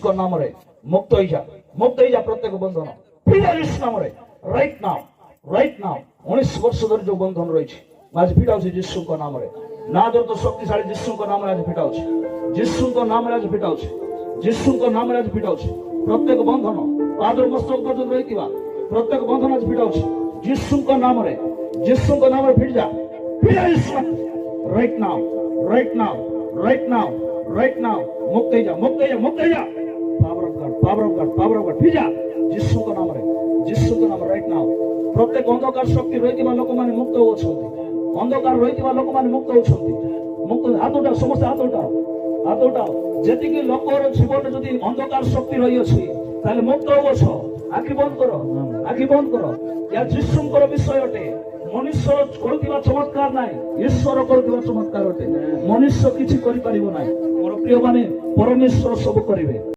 ଯୀଶୁଙ୍କ ନାମରେ ମୁକ୍ତ ହେଇଯା ପ୍ରତ୍ୟେକ ବନ୍ଧନ ଫିଟା ଯୀଶୁ ନାମରେ ରାଇଟ୍ ନାଉ 19 ବର୍ଷ ଧରି ଯୋଉ ବନ୍ଧନ ରହିଛି ଆଜି ଫିଟା ହଉଛି ଯୀଶୁଙ୍କ ନାମରେ ନା ଦର ଶକ୍ତିଶାଳୀ ଯୀଶୁଙ୍କ ନାମରେ ଆଜି ଫିଟା ହଉଛି ଯୀଶୁଙ୍କ ନାମରେ ଆଜି ଫିଟା ହଉଛି ଯୀଶୁଙ୍କ ନାମରେ ଆଜି ଫିଟା ହଉଛି ପ୍ରତ୍ୟେକ ବନ୍ଧନ ପାଦରୁ ମସ୍ତକ ପର୍ଯ୍ୟନ୍ତ ରହିଥିବା ପ୍ରତ୍ୟେକ ବନ୍ଧନ ଆଜି ଫିଟା ହଉଛି ଯୀଶୁଙ୍କ ନାମରେ ଫିଟା ରାଇଟ୍ ନାଉ ମୁକ୍ତ ହେଇଯା ପାୱାର ଅଫ ଗଡ୍ ଫିଟା ଯୀଶୁଙ୍କ ନାମରେ ରାଇଟ୍ ନାଉ ପ୍ରତ୍ୟେକ ଅନ୍ଧକାର ଶକ୍ତି ରହିଥିବା ଲୋକମାନେ ମୁକ୍ତ ହେଉଛନ୍ତି ଅନ୍ଧକାର ରହିଥିବା ଲୋକମାନେ ମୁକ୍ତ ହେଉଛନ୍ତି ହାତ ଉଠାଅ ସମସ୍ତେ ହାତ ଉଠାଅ ଯେତିକି ଲୋକର ଜୀବନରେ ଯଦି ଅନ୍ଧକାର ଶକ୍ତି ରହିଅଛି ତାହେଲେ ମୁକ୍ତ ହେଉଛ ଆଖି ବନ୍ଦ କର ଏହା ଯୀଶୁଙ୍କର ବିଷୟ ଅଟେ ମନୁଷ୍ୟ କରୁଥିବା ଚମତ୍କାର ନାହିଁ ଈଶ୍ୱର କରୁଥିବା ଚମତ୍କାର ଅଟେ ମନୁଷ୍ୟ କିଛି କରିପାରିବ ନାହିଁ ମୋର ପ୍ରିୟ ମାନେ ପରମେଶ୍ୱର ସବୁ କରିବେ।